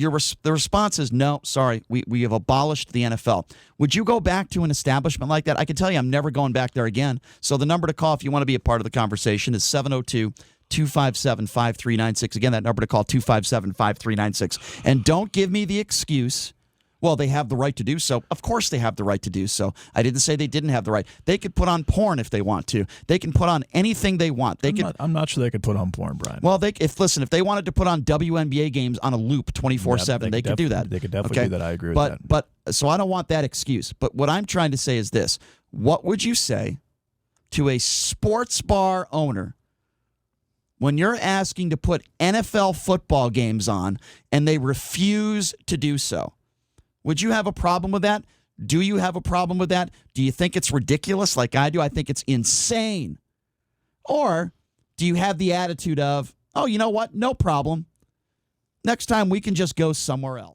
the response is no, sorry, we have abolished the NFL. Would you go back to an establishment like that? I can tell you I'm never going back there again. So the number to call if you want to be a part of the conversation is 702-257-5396. Again, that number to call, 257-5396. And don't give me the excuse, well, they have the right to do so. Of course they have the right to do so. I didn't say they didn't have the right. They could put on porn if they want to. They can put on anything they want. I'm not sure they could put on porn, Brian. Well, if they wanted to put on WNBA games on a loop 24/7, they could do that. They could definitely do that. I agree with that. But so I don't want that excuse. But what I'm trying to say is this. What would you say to a sports bar owner when you're asking to put NFL football games on and they refuse to do so? Would you have a problem with that? Do you have a problem with that? Do you think it's ridiculous like I do? I think it's insane. Or do you have the attitude of, oh, you know what? No problem. Next time we can just go somewhere else.